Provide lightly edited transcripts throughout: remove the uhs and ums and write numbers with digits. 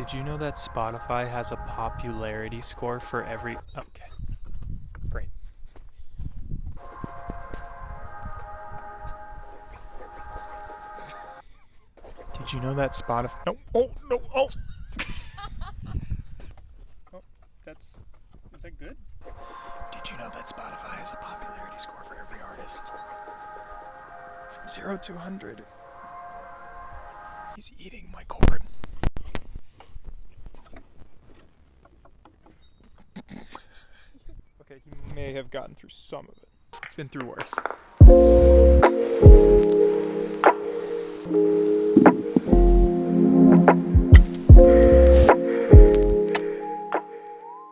Did you know that Spotify has a popularity score for every... Okay, great. Did you know that Spotify... No, oh! Oh, that's... Is that good? Did you know that Spotify has a popularity score for every artist? From 0 to 100. He's eating my cord. Okay, he may have gotten through some of it. It's been through worse.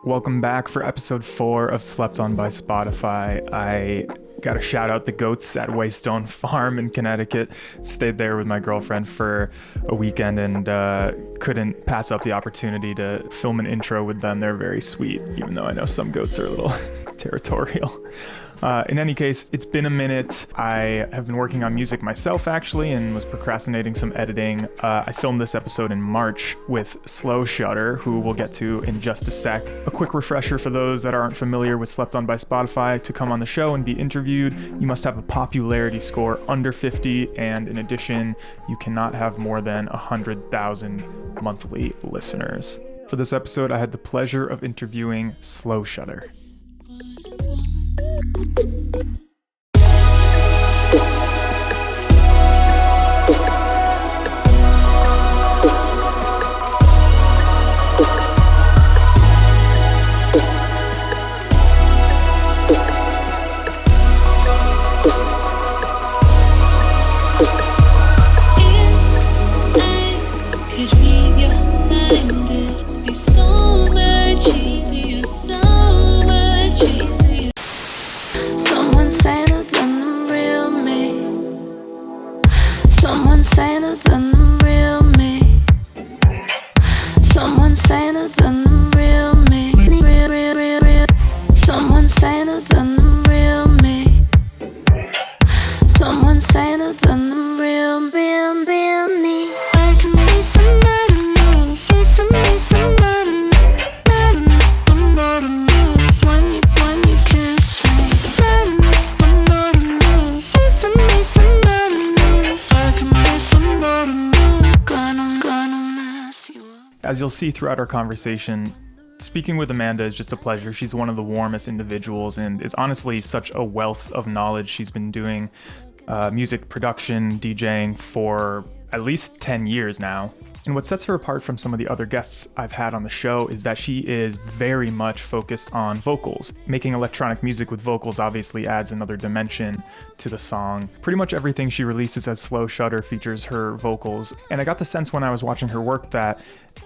Welcome back for episode 4 of Slept On by Spotify. I gotta shout out the goats at Waystone Farm in Connecticut. Stayed there with my girlfriend for a weekend and couldn't pass up the opportunity to film an intro with them. They're very sweet, even though I know some goats are a little territorial. In any case, it's been a minute. I have been working on music myself, actually, and was procrastinating some editing. I filmed this episode in March with Shudder, who we'll get to in just a sec. A quick refresher for those that aren't familiar with Slept On by Spotify. To come on the show and be interviewed, you must have a popularity score under 50, and in addition, you cannot have more than 100,000 monthly listeners. For this episode, I had the pleasure of interviewing Shudder. As you'll see throughout our conversation, speaking with Amanda is just a pleasure. She's one of the warmest individuals and is honestly such a wealth of knowledge. She's been doing music production, DJing for at least 10 years now. And what sets her apart from some of the other guests I've had on the show is that she is very much focused on vocals. Making electronic music with vocals obviously adds another dimension to the song. Pretty much everything she releases as Shudder features her vocals. And I got the sense when I was watching her work that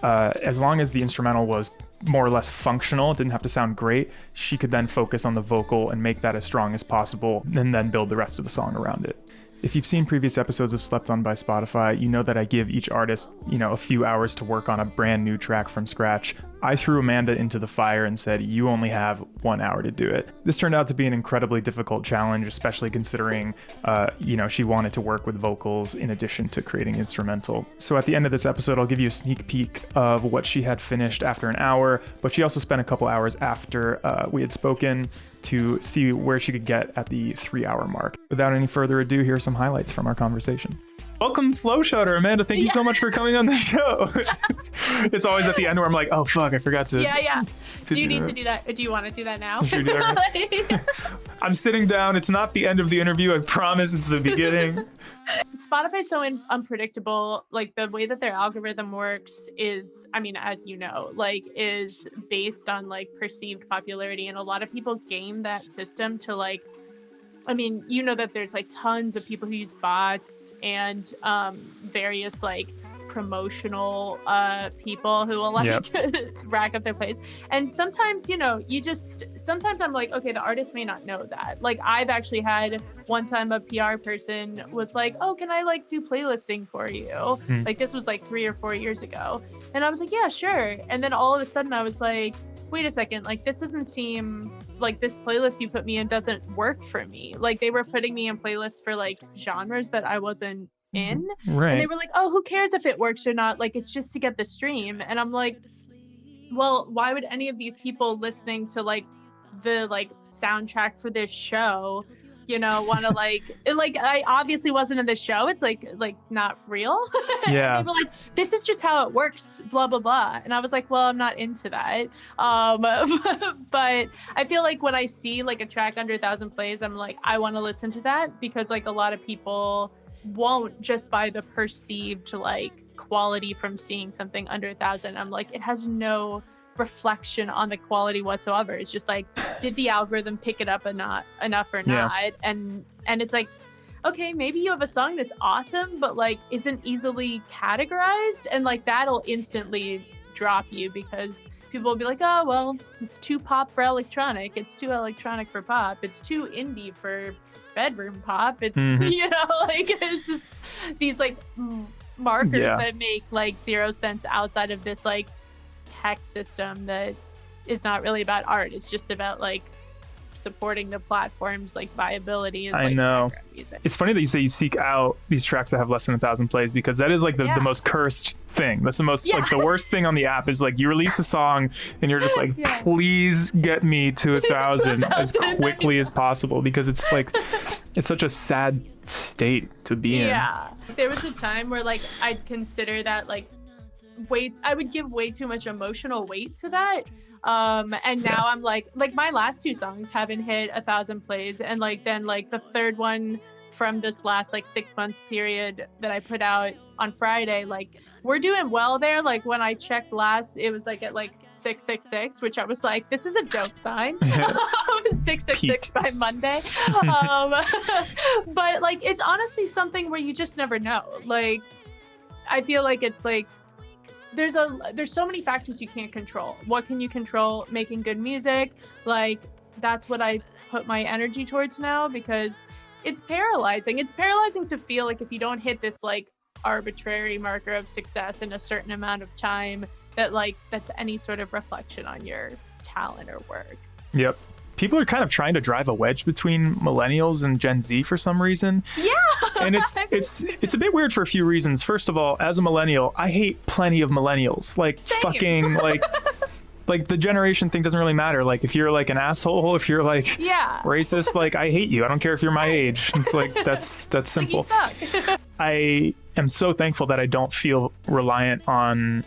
as long as the instrumental was more or less functional, it didn't have to sound great, she could then focus on the vocal and make that as strong as possible and then build the rest of the song around it. If you've seen previous episodes of Slept On by Spotify, you know that I give each artist, a few hours to work on a brand new track from scratch. I threw Amanda into the fire and said, you only have 1 hour to do it. This turned out to be an incredibly difficult challenge, especially considering, she wanted to work with vocals in addition to creating instrumental. So at the end of this episode, I'll give you a sneak peek of what she had finished after an hour, but she also spent a couple hours after we had spoken to see where she could get at the 3-hour mark. Without any further ado, here are some highlights from our conversation. Welcome, Shudder. Amanda, thank you so much for coming on the show. It's always at the end where I'm like, oh, fuck, I forgot to... Yeah. Do you need to do that? Do you want to do that now? Should we do that? I'm sitting down. It's not the end of the interview. I promise it's the beginning. Spotify's so unpredictable. Like, the way that their algorithm works is, as you know, is based on, perceived popularity. And a lot of people game that system to, that there's tons of people who use bots and various promotional people who will rack up their plays. And sometimes, sometimes I'm like, okay, the artist may not know that. I've actually had one time a PR person was like, oh, can I do playlisting for you? This was 3 or 4 years ago. And I was like, yeah, sure. And then all of a sudden I was like, wait a second, this doesn't seem this playlist you put me in doesn't work for me. They were putting me in playlists for genres that I wasn't in. Right. And they were like, oh, who cares if it works or not? Like, it's just to get the stream. And I'm like, well, why would any of these people listening to like the like soundtrack for this show, you know, want to like I obviously wasn't in the show. It's like not real. Yeah. And they were like, this is just how it works, blah blah blah. And I was like, well, I'm not into that. But I feel like when I see like a track under 1,000 plays, I'm like, I want to listen to that, because like a lot of people won't, just by the perceived like quality from seeing something under 1,000. I'm like, it has no reflection on the quality whatsoever. It's just like, did the algorithm pick it up enough or not? And it's like, okay, maybe you have a song that's awesome but like isn't easily categorized, and like that'll instantly drop you, because people will be like, oh well, it's too pop for electronic, it's too electronic for pop, it's too indie for bedroom pop, it's you know, like it's just these like markers that make like zero sense outside of this like tech system that is not really about art. It's just about like supporting the platform's like viability as, like, I know. music. It's funny that you say you seek out these tracks that have less than 1,000 plays, because that is like the most cursed thing. That's the most like the worst thing on the app is like you release a song and you're just like, please get me to 1,000 as quickly as possible, because it's like it's such a sad state to be in. Yeah. There was a time where like I'd consider that like I would give way too much emotional weight to that. And now I'm like my last 2 songs haven't hit 1,000 plays, and like then like the third one from this last like 6 months period that I put out on Friday, like we're doing well there. Like when I checked last, it was like at like 666, which I was like, this is a dope sign. 666 by Monday. But like it's honestly something where you just never know. Like I feel like it's like there's so many factors you can't control. What can you control? Making good music. Like that's what I put my energy towards now, because it's paralyzing. It's paralyzing to feel like if you don't hit this like arbitrary marker of success in a certain amount of time, that like that's any sort of reflection on your talent or work. Yep. People are kind of trying to drive a wedge between millennials and Gen Z for some reason. Yeah. And it's a bit weird for a few reasons. First of all, as a millennial, I hate plenty of millennials. Like fucking like the generation thing doesn't really matter. Like if you're like an asshole, if you're like racist, like I hate you. I don't care if you're my age. It's like that's simple. Like you suck. I am so thankful that I don't feel reliant on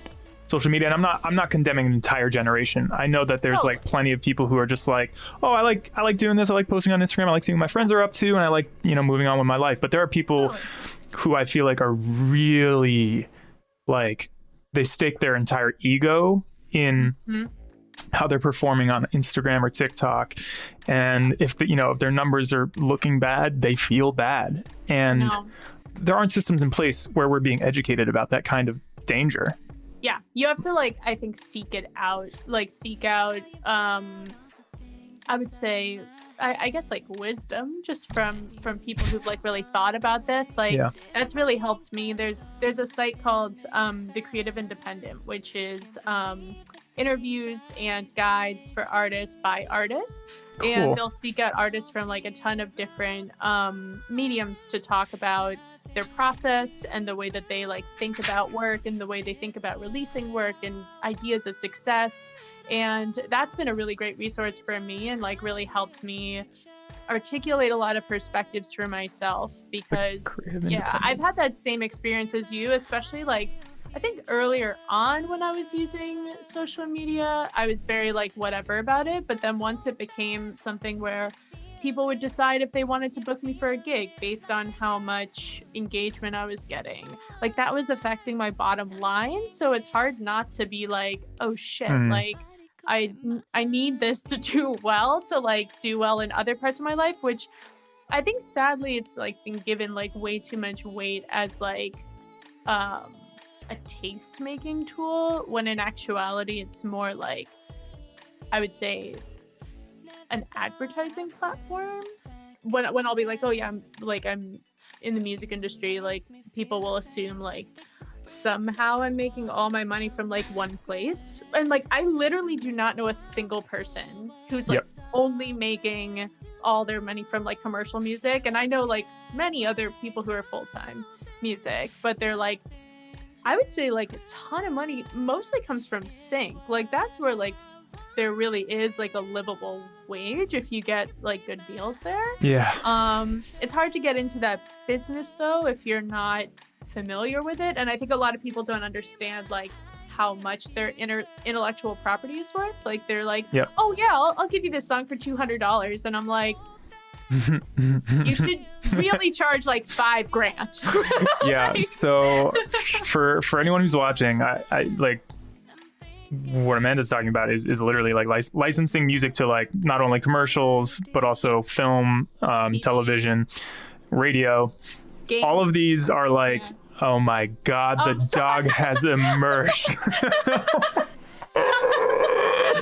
social media, and I'm not condemning an entire generation. I know that there's like plenty of people who are just like, oh, I like doing this, I like posting on Instagram, I like seeing what my friends are up to, and I like, you know, moving on with my life. But there are people who I feel like are really like, they stake their entire ego in how they're performing on Instagram or TikTok, and if their numbers are looking bad, they feel bad, and there aren't systems in place where we're being educated about that kind of danger. Yeah, you have to like, I think, seek out I would say I guess like wisdom just from people who've like really thought about this. Like that's really helped me. There's a site called The Creative Independent, which is interviews and guides for artists by artists. Cool. And they'll seek out artists from like a ton of different mediums to talk about their process and the way that they like think about work and the way they think about releasing work and ideas of success. And that's been a really great resource for me and like really helped me articulate a lot of perspectives for myself, because I've had that same experience as you, especially like I think earlier on when I was using social media, I was very like whatever about it. But then once it became something where people would decide if they wanted to book me for a gig based on how much engagement I was getting, like that was affecting my bottom line. So it's hard not to be like, oh shit, like I need this to do well, to like do well in other parts of my life, which I think sadly it's like been given like way too much weight as like a taste making tool, when in actuality it's more like, I would say, an advertising platform. When I'll be like, oh yeah, I'm in the music industry, like people will assume like somehow I'm making all my money from like one place, and like I literally do not know a single person who's like only making all their money from like commercial music, and I know like many other people who are full-time. music, but they're like, I would say like a ton of money mostly comes from sync. Like that's where like there really is like a livable wage if you get like good deals there. Yeah. It's hard to get into that business though if you're not familiar with it, and I think a lot of people don't understand like how much their intellectual property is worth. Like they're like, Yep. oh yeah, I'll give you this song for $200, and I'm like, you should really charge like $5,000. Yeah. So for anyone who's watching, I like what Amanda's talking about is literally like licensing music to like not only commercials but also film, television, radio. Games. All of these are like, oh my God, the dog has emerged.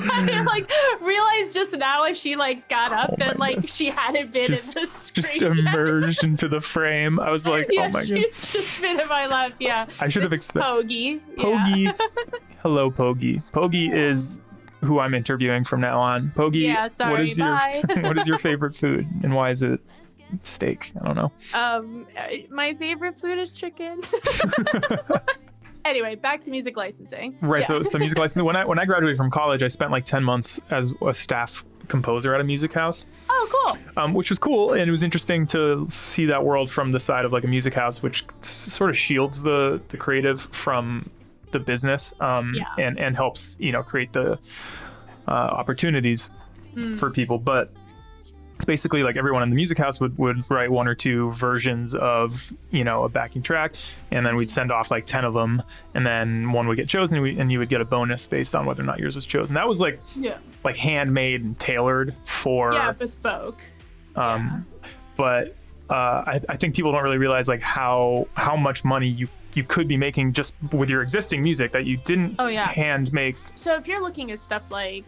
I like realized just now as she like got up that like she hadn't been in the screen. Just emerged into the frame. I was like, yeah, oh my God. She's just been in my lap. Yeah. I should have expected. Pogi. Pogi. Yeah. Hello, Pogi. Pogi is who I'm interviewing from now on. Pogi, Yeah, sorry, what is bye. what is your favorite food and why is it steak? I don't know. My favorite food is chicken. Anyway, back to music licensing. Right. Yeah. So music licensing. When I graduated from college, I spent like 10 months as a staff composer at a music house. Oh, cool. Which was cool, and it was interesting to see that world from the side of like a music house, which sort of shields the creative from the business, and helps create the opportunities for people. But basically, like everyone in the music house would write one or two versions of a backing track, and then we'd send off like 10 of them, and then one would get chosen, and you would get a bonus based on whether or not yours was chosen. That was like handmade and tailored for bespoke. But I think people don't really realize like how much money you could be making just with your existing music that you didn't hand make. So if you're looking at stuff like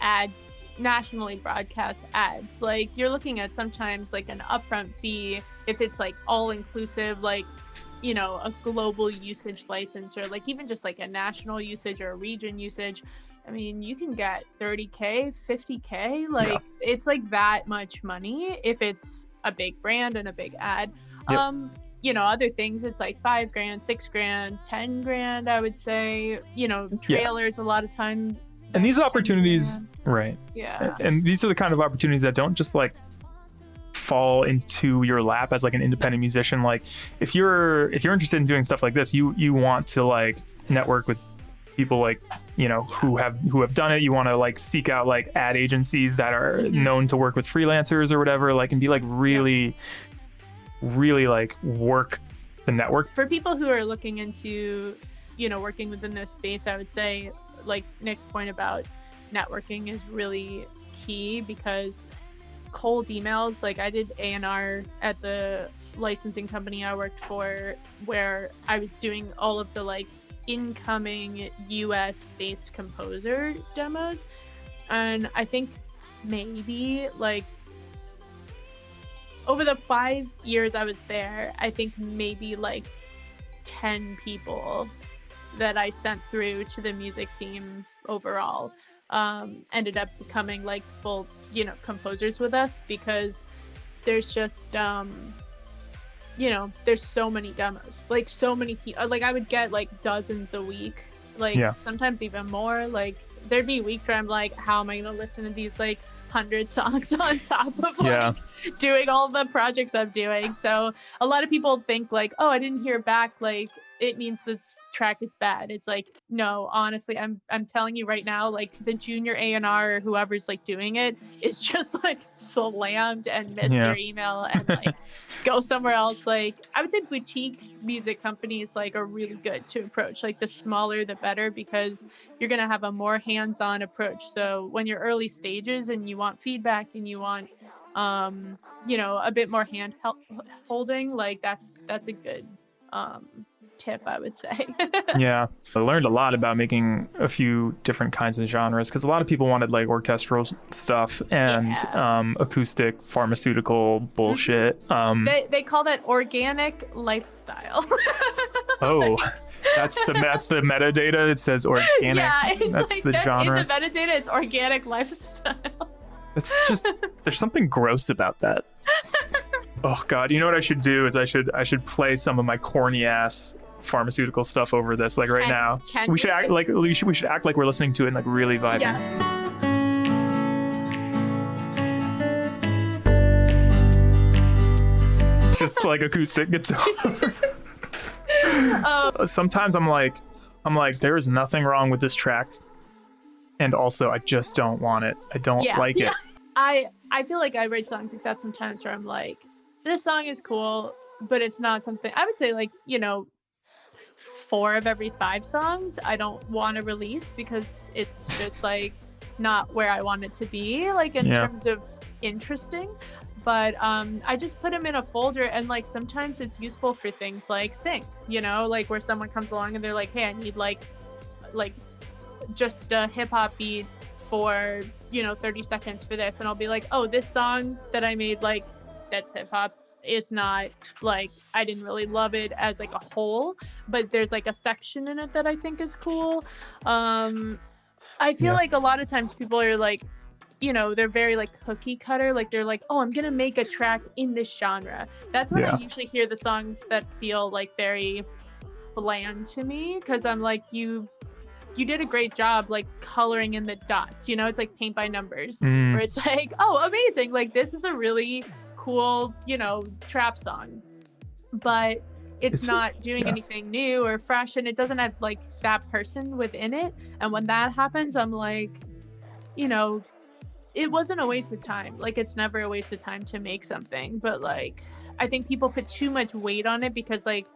ads, nationally broadcast ads, like you're looking at sometimes like an upfront fee if it's like all inclusive, like a global usage license, or like even just like a national usage or a region usage. I mean, you can get $30K, $50K, like it's like that much money if it's a big brand and a big ad. Other things, it's like $5,000, $6,000, $10,000, I would say. Trailers a lot of time. And these opportunities, right? Yeah. And these are the kind of opportunities that don't just like fall into your lap as like an independent musician. Like if you're interested in doing stuff like this, you want to like network with people like who have done it. You want to like seek out like ad agencies that are known to work with freelancers or whatever, like, and be like really like work the network. For people who are looking into working within this space, I would say like Nick's point about networking is really key, because cold emails, like I did A&R at the licensing company I worked for, where I was doing all of the like incoming US based composer demos, and I think maybe like over the 5 years I was there, I think maybe like 10 people that I sent through to the music team overall ended up becoming like full composers with us, because there's just there's so many demos, like so many people. Like I would get like dozens a week, like sometimes even more. Like there'd be weeks where I'm like, how am I gonna listen to these like 100 songs on top of like doing all the projects I'm doing? So a lot of people think like, oh, I didn't hear back, like it means the track is bad. It's like, no, honestly, I'm telling you right now, like the junior A&R or whoever's like doing it is just like slammed and missed their email and like go somewhere else. Like I would say boutique music companies like are really good to approach. Like the smaller the better, because you're gonna have a more hands-on approach. So when you're early stages and you want feedback and you want a bit more hand holding, like that's a good tip, I would say. I learned a lot about making a few different kinds of genres, because a lot of people wanted like orchestral stuff and acoustic pharmaceutical bullshit. They call that organic lifestyle. Oh, that's the metadata. It says organic. That's like the genre. In the metadata, it's organic lifestyle. It's just, there's something gross about that. Oh God, you know what I should do is I should play some of my corny ass pharmaceutical stuff over this, like right now. We should act like we should act like we're listening to it and like really vibing. Yeah. It's just like acoustic guitar. Sometimes I'm like, there is nothing wrong with this track, and also I just don't want it. I don't like it. I feel like I write songs like that sometimes where I'm like, this song is cool, but it's not something I would say, like, you know, 4 of every 5 songs I don't want to release because it's just like not where I want it to be, like in terms of interesting. But I just put them in a folder, and like sometimes it's useful for things like sync, you know, like where someone comes along and they're like, hey, I need like just a hip hop beat for, you know, 30 seconds for this, and I'll be like, oh, this song that I made, like, that's hip hop. It's not like, I didn't really love it as like a whole, but there's like a section in it that I think is cool. I feel like a lot of times people are like, you know, they're very like cookie cutter, like they're like, oh, I'm gonna make a track in this genre. That's when I usually hear the songs that feel like very bland to me, because I'm like, you did a great job like coloring in the dots, you know, it's like paint by numbers, where it's like, oh, amazing, like this is a really cool, you know, trap song, but it's not doing anything new or fresh, and it doesn't have like that person within it. And when that happens, I'm like, you know, it wasn't a waste of time. Like, it's never a waste of time to make something, but like I think people put too much weight on it because like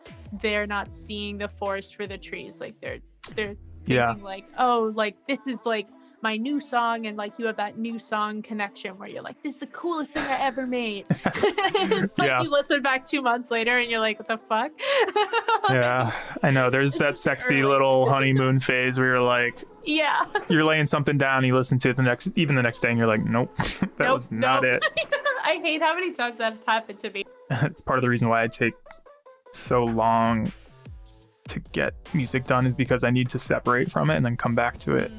they're not seeing the forest for the trees. Like they're thinking like, oh, like this is like my new song, and like you have that new song connection where you're like, this is the coolest thing I ever made. It's like you listen back 2 months later and you're like, what the fuck? Yeah, I know. There's that sexy little honeymoon phase where you're like, you're laying something down, you listen to it the next day, and you're like, nope, that was not it. I hate how many times that's happened to me. It's part of the reason why I take so long to get music done, is because I need to separate from it and then come back to it,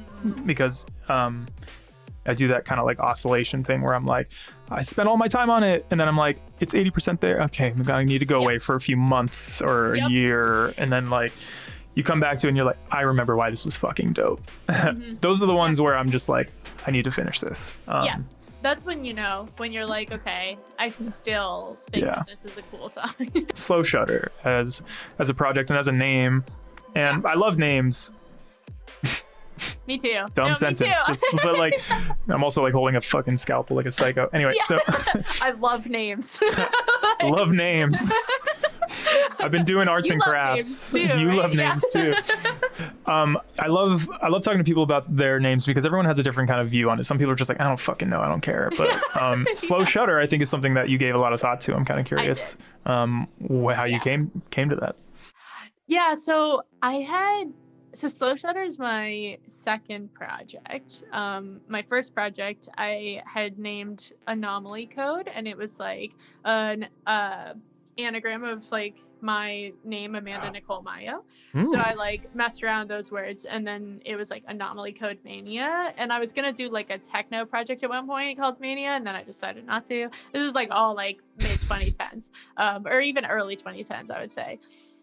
because I do that kind of like oscillation thing where I'm like, I spent all my time on it, and then I'm like, it's 80% there, okay, I'm gonna need to go away for a few months or a year, and then like you come back to it and you're like, I remember why this was fucking dope. Those are the ones where I'm just like, I need to finish this. That's when, you know, when you're like, okay, I still think that this is a cool song. Slow Shudder as a project and as a name, and I love names. Me too. Dumb sentence. Just, but like, I'm also like holding a fucking scalpel like a psycho. Anyway, so I love names. Love names. I've been doing arts and crafts. Too, you right? love names too. I love talking to people about their names because everyone has a different kind of view on it. Some people are just like, I don't fucking know, I don't care. But Slow Shudder, I think, is something that you gave a lot of thought to. I'm kind of curious how you came to that. Yeah, so Slow Shudder is my second project. My first project I had named Anomaly Code, and it was like an anagram of like my name, Amanda Nicole Mayo. So I like messed around those words, and then it was like Anomaly Code Mania, and I was gonna do like a techno project at one point called Mania, and then I decided not to. This is like all like mid 2010s, or even early 2010s, I would say.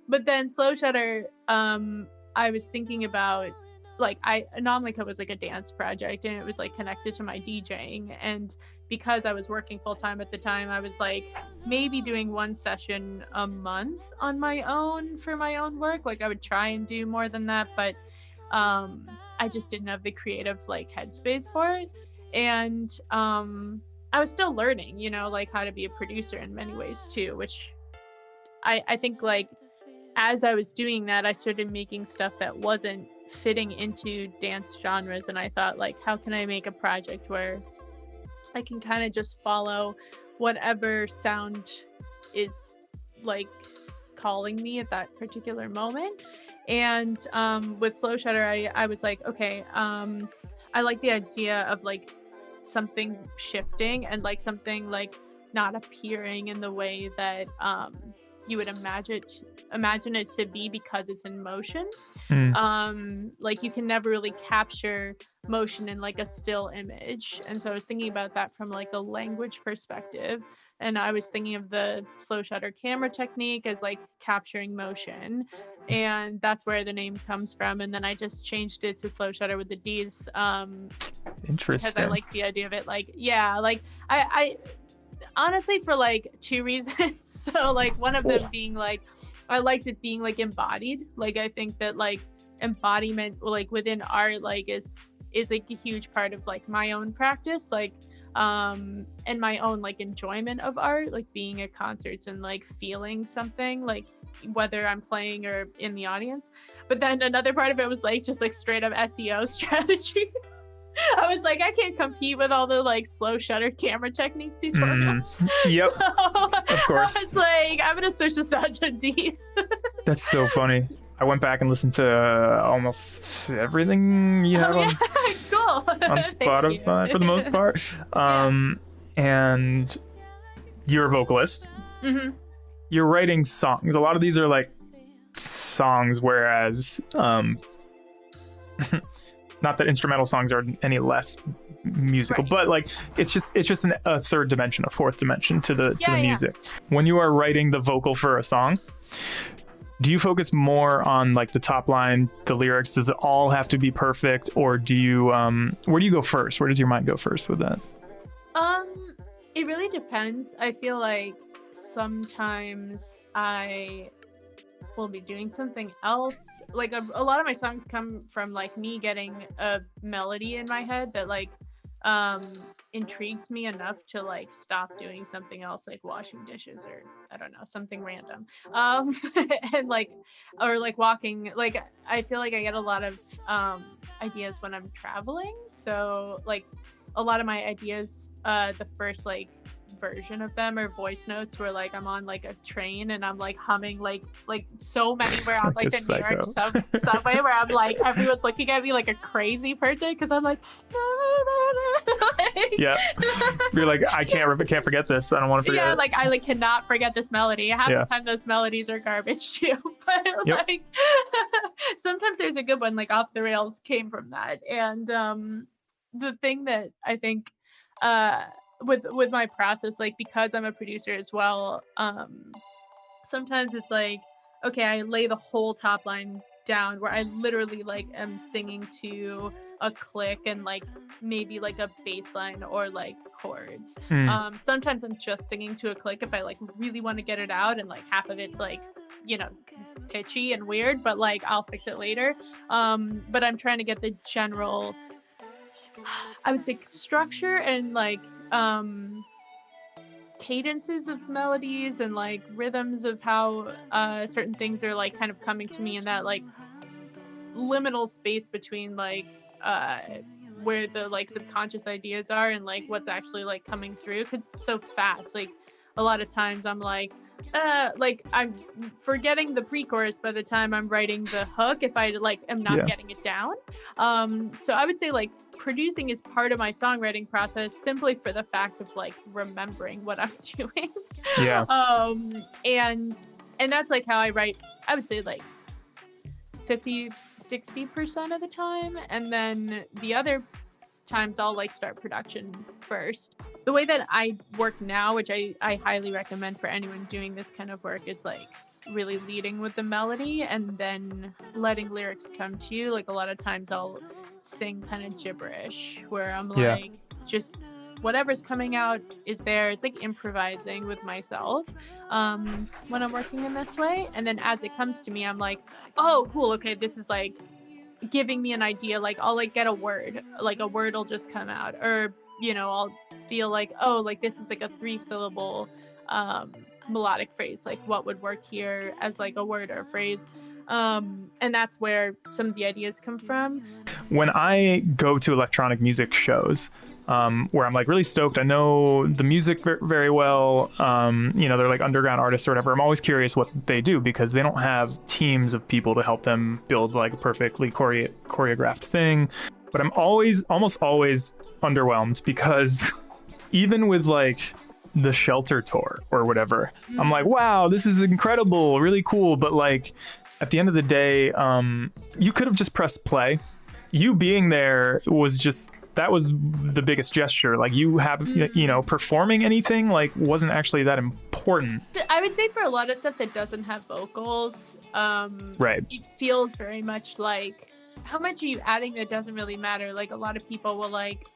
But then Slow Shudder, I was thinking about like Anomaly Code was like a dance project, and it was like connected to my DJing, and because I was working full-time at the time, I was like maybe doing 1 session a month on my own for my own work. Like I would try and do more than that, but I just didn't have the creative like headspace for it. And I was still learning, you know, like how to be a producer in many ways too, which I think like as I was doing that, I started making stuff that wasn't fitting into dance genres, and I thought like, how can I make a project where I can kind of just follow whatever sound is like calling me at that particular moment. And with Slow Shudder, I was like, okay, I like the idea of like something shifting and like something like not appearing in the way that you would imagine it to be, because it's in motion. Like you can never really capture motion in like a still image, and so I was thinking about that from like a language perspective, and I was thinking of the slow shutter camera technique as like capturing motion, and that's where the name comes from. And then I just changed it to slow shutter with the D's, because I Interesting. like the idea of it. Like, yeah, like I honestly, for like two reasons. So like one of them being like, I liked it being like embodied. Like I think that like embodiment like within art like is like a huge part of like my own practice, like and my own like enjoyment of art, like being at concerts and like feeling something, like whether I'm playing or in the audience. But then another part of it was like just like straight up SEO strategy. I was like, I can't compete with all the like slow shutter camera technique tutorials. Yep. So, Of course. I was like, I'm gonna switch this out to D's. That's so funny. I went back and listened to almost everything you have on Cool. on Spotify for the most part. And you're a vocalist. Mm-hmm. You're writing songs. A lot of these are like songs, whereas not that instrumental songs are any less musical, Right. but like it's just a third dimension, a fourth dimension to the Yeah. music. When you are writing the vocal for a song, do you focus more on like the top line, the lyrics? Does it all have to be perfect, or do you where do you go first? Where does your mind go first with that? It really depends. I feel like sometimes I will be doing something else. Like a lot of my songs come from like me getting a melody in my head that like intrigues me enough to like stop doing something else, like washing dishes or I don't know, something random. And like, or like walking, like I feel like I get a lot of ideas when I'm traveling. So like a lot of my ideas, the first like version of them are voice notes where like I'm on like a train and I'm like humming like so many where I'm like the New York subway where I'm like everyone's looking at me like a crazy person because I'm like, like Yeah, you're like I can't forget this. I don't want to forget. yeah, it. like I like cannot forget this melody. Half Yeah. the time those melodies are garbage too, but Yep. like sometimes there's a good one. Like Off the Rails came from that, and the thing that I think with my process, like because I'm a producer as well, sometimes it's like, okay, I lay the whole top line down where I literally like am singing to a click and like maybe like a bass line or like chords. Sometimes I'm just singing to a click if I like really want to get it out, and like half of it's like, you know, pitchy and weird, but like I'll fix it later. But I'm trying to get the general, I would say, structure and like cadences of melodies and like rhythms of how certain things are like kind of coming to me in that like liminal space between like where the like subconscious ideas are and like what's actually like coming through, because it's so fast. Like a lot of times I'm like I'm forgetting the pre-chorus by the time I'm writing the hook if I like am not getting it down. So I would say like producing is part of my songwriting process simply for the fact of like remembering what I'm doing. Yeah. And that's like how I write, I would say like 50-60% of the time, and then the other times I'll like start production first. The way that I work now, which I highly recommend for anyone doing this kind of work, is like really leading with the melody and then letting lyrics come to you. Like a lot of times I'll sing kind of gibberish where I'm like just whatever's coming out is there. It's like improvising with myself when I'm working in this way. And then as it comes to me, I'm like, oh cool, okay, this is like giving me an idea. Like I'll like get a word, like a word will just come out, or you know, I'll feel like, oh, like this is like a 3-syllable melodic phrase, like what would work here as like a word or a phrase. And that's where some of the ideas come from. When I go to electronic music shows, where I'm like really stoked, I know the music very well, you know, they're like underground artists or whatever, I'm always curious what they do because they don't have teams of people to help them build like a perfectly choreographed thing. But I'm almost always underwhelmed because even with like the Shelter tour or whatever, I'm like, wow, this is incredible, really cool. But like at the end of the day, you could have just pressed play. You being there was just that was the biggest gesture. Like you have, you know, performing anything like wasn't actually that important. I would say for a lot of stuff that doesn't have vocals, Right. it feels very much like, how much are you adding that doesn't really matter? Like a lot of people will like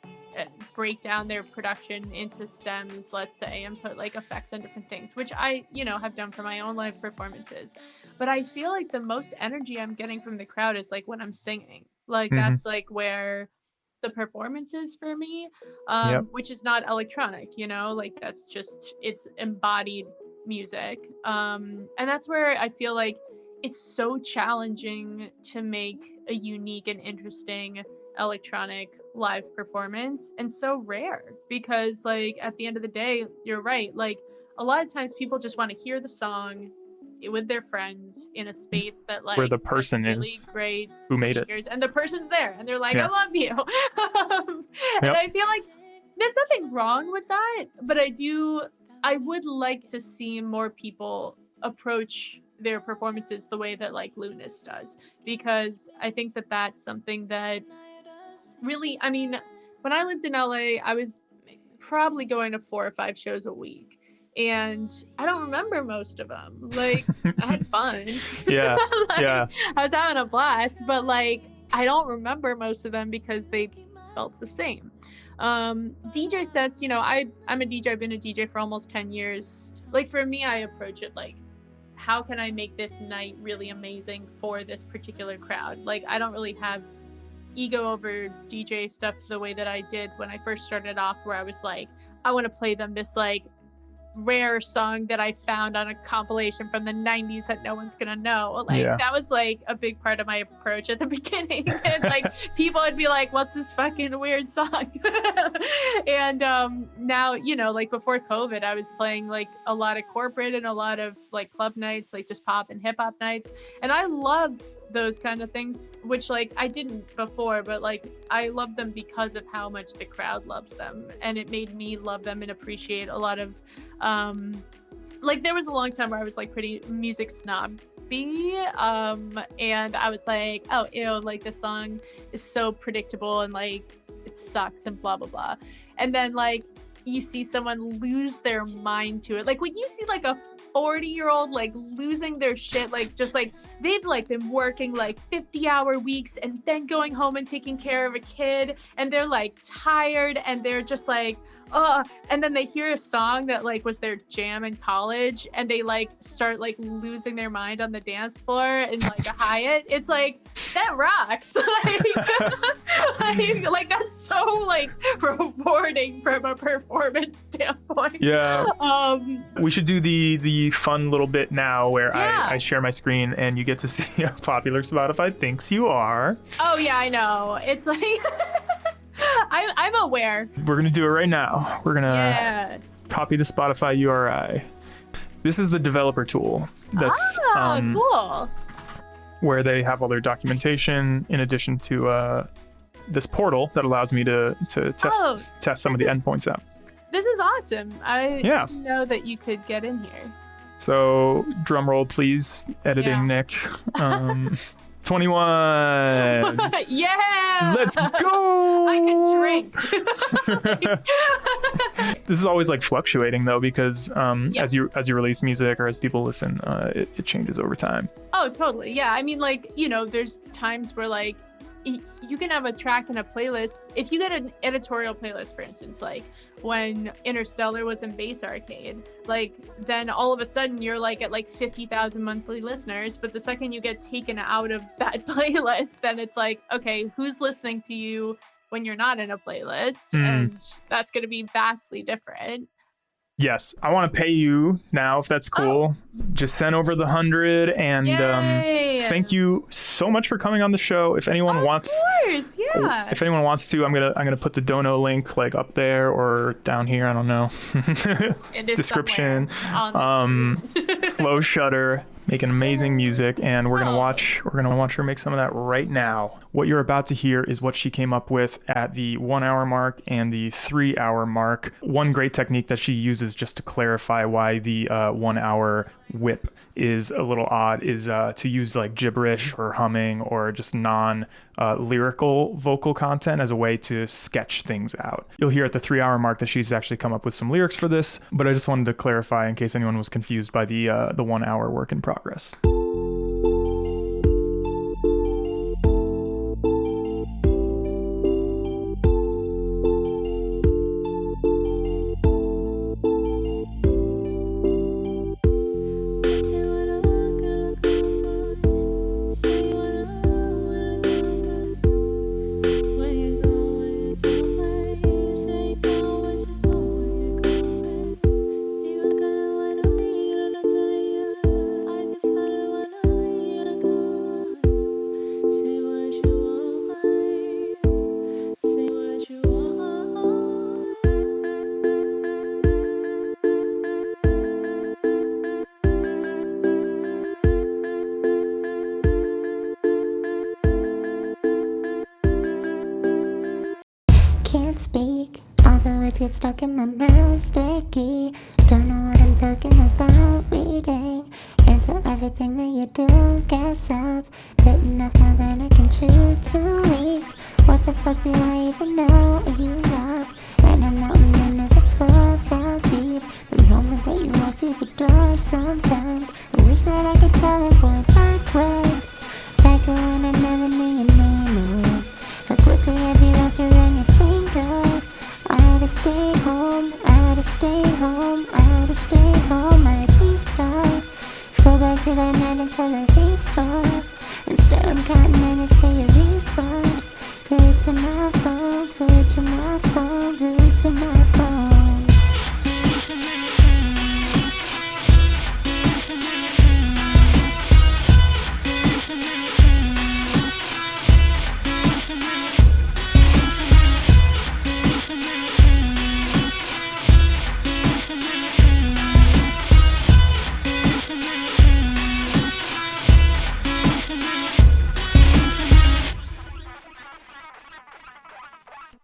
break down their production into stems, let's say, and put like effects on different things, which I, you know, have done for my own live performances. But I feel like the most energy I'm getting from the crowd is like when I'm singing. Like that's like where the performance is for me, which is not electronic, you know, like that's just, it's embodied music. And that's where I feel like it's so challenging to make a unique and interesting electronic live performance, and so rare, because like at the end of the day, you're right, like a lot of times people just want to hear the song with their friends in a space that like where the person really is great who made speakers, and the person's there and they're like, Yeah. I love you. And I feel like there's nothing wrong with that, but I would like to see more people approach their performances the way that like Lunas does, because I think that that's something that really, I mean, when I lived in LA, I was probably going to 4 or 5 shows a week, and I don't remember most of them. Like I had fun. Yeah. Like, Yeah. I was having a blast, but like I don't remember most of them because they felt the same. DJ sets, you know, I'm a DJ. I've been a DJ for almost 10 years. Like for me, I approach it like, how can I make this night really amazing for this particular crowd? Like I don't really have ego over DJ stuff the way that I did when I first started off, where I was like, I want to play them this like rare song that I found on a compilation from the 90s that no one's gonna know. Like that was like a big part of my approach at the beginning. And like people would be like, what's this fucking weird song? And now, you know, like before COVID, I was playing like a lot of corporate and a lot of like club nights, like just pop and hip hop nights, and I love those kind of things, which like I didn't before, but like I love them because of how much the crowd loves them, and it made me love them and appreciate a lot of like there was a long time where I was like pretty music snobby, and I was like, oh ew, like this song is so predictable and like it sucks and blah blah blah. And then like you see someone lose their mind to it, like when you see like a 40-year-old like losing their shit, like just like they've like been working like 50-hour weeks and then going home and taking care of a kid, and they're like tired and they're just like and then they hear a song that like was their jam in college, and they like start like losing their mind on the dance floor in like a Hyatt. It's like, that rocks. like that's so like rewarding from a performance standpoint. Yeah. We should do the fun little bit now where I share my screen and you get to see how popular Spotify thinks you are. Oh yeah, I know. It's like I'm aware. We're gonna do it right now. We're gonna copy the Spotify URI. This is the developer tool. That's cool. Where they have all their documentation, in addition to this portal that allows me to test some of the endpoints out. This is awesome. I didn't know that you could get in here. So drum roll, please. Editing, Nick. 21. Yeah. Let's go. I can drink. This is always like fluctuating though, because as you release music or as people listen, it changes over time. Oh, totally. Yeah. I mean, like, you know, there's times where like you can have a track in a playlist. If you get an editorial playlist, for instance, like when Interstellar was in Bass Arcade, like then all of a sudden you're like at like 50,000 monthly listeners. But the second you get taken out of that playlist, then it's like, okay, who's listening to you when you're not in a playlist? And that's going to be vastly different. Yes, I want to pay you now, if that's cool. Just send over the 100, and thank you so much for coming on the show. If anyone wants, if anyone wants to, I'm gonna put the dono link like up there or down here. I don't know. Description. Slow Shudder, making amazing music, and we're gonna watch her make some of that right now. What you're about to hear is what she came up with at the 1 hour mark and the 3 hour mark. One great technique that she uses just to clarify why the 1 hour whip is a little odd is to use like gibberish or humming or just non lyrical vocal content as a way to sketch things out. You'll hear at the 3-hour mark that she's actually come up with some lyrics for this, but I just wanted to clarify in case anyone was confused by the 1 hour work in progress. Can't speak, all the words get stuck in my mouth, sticky. Don't know what I'm talking about, reading into everything that you do. Guess I've bitten off more than I can chew. 2 weeks, what the fuck do I even know? You love, and I'm melting into the floor, fell deep. The moment that you walk through the door, sometimes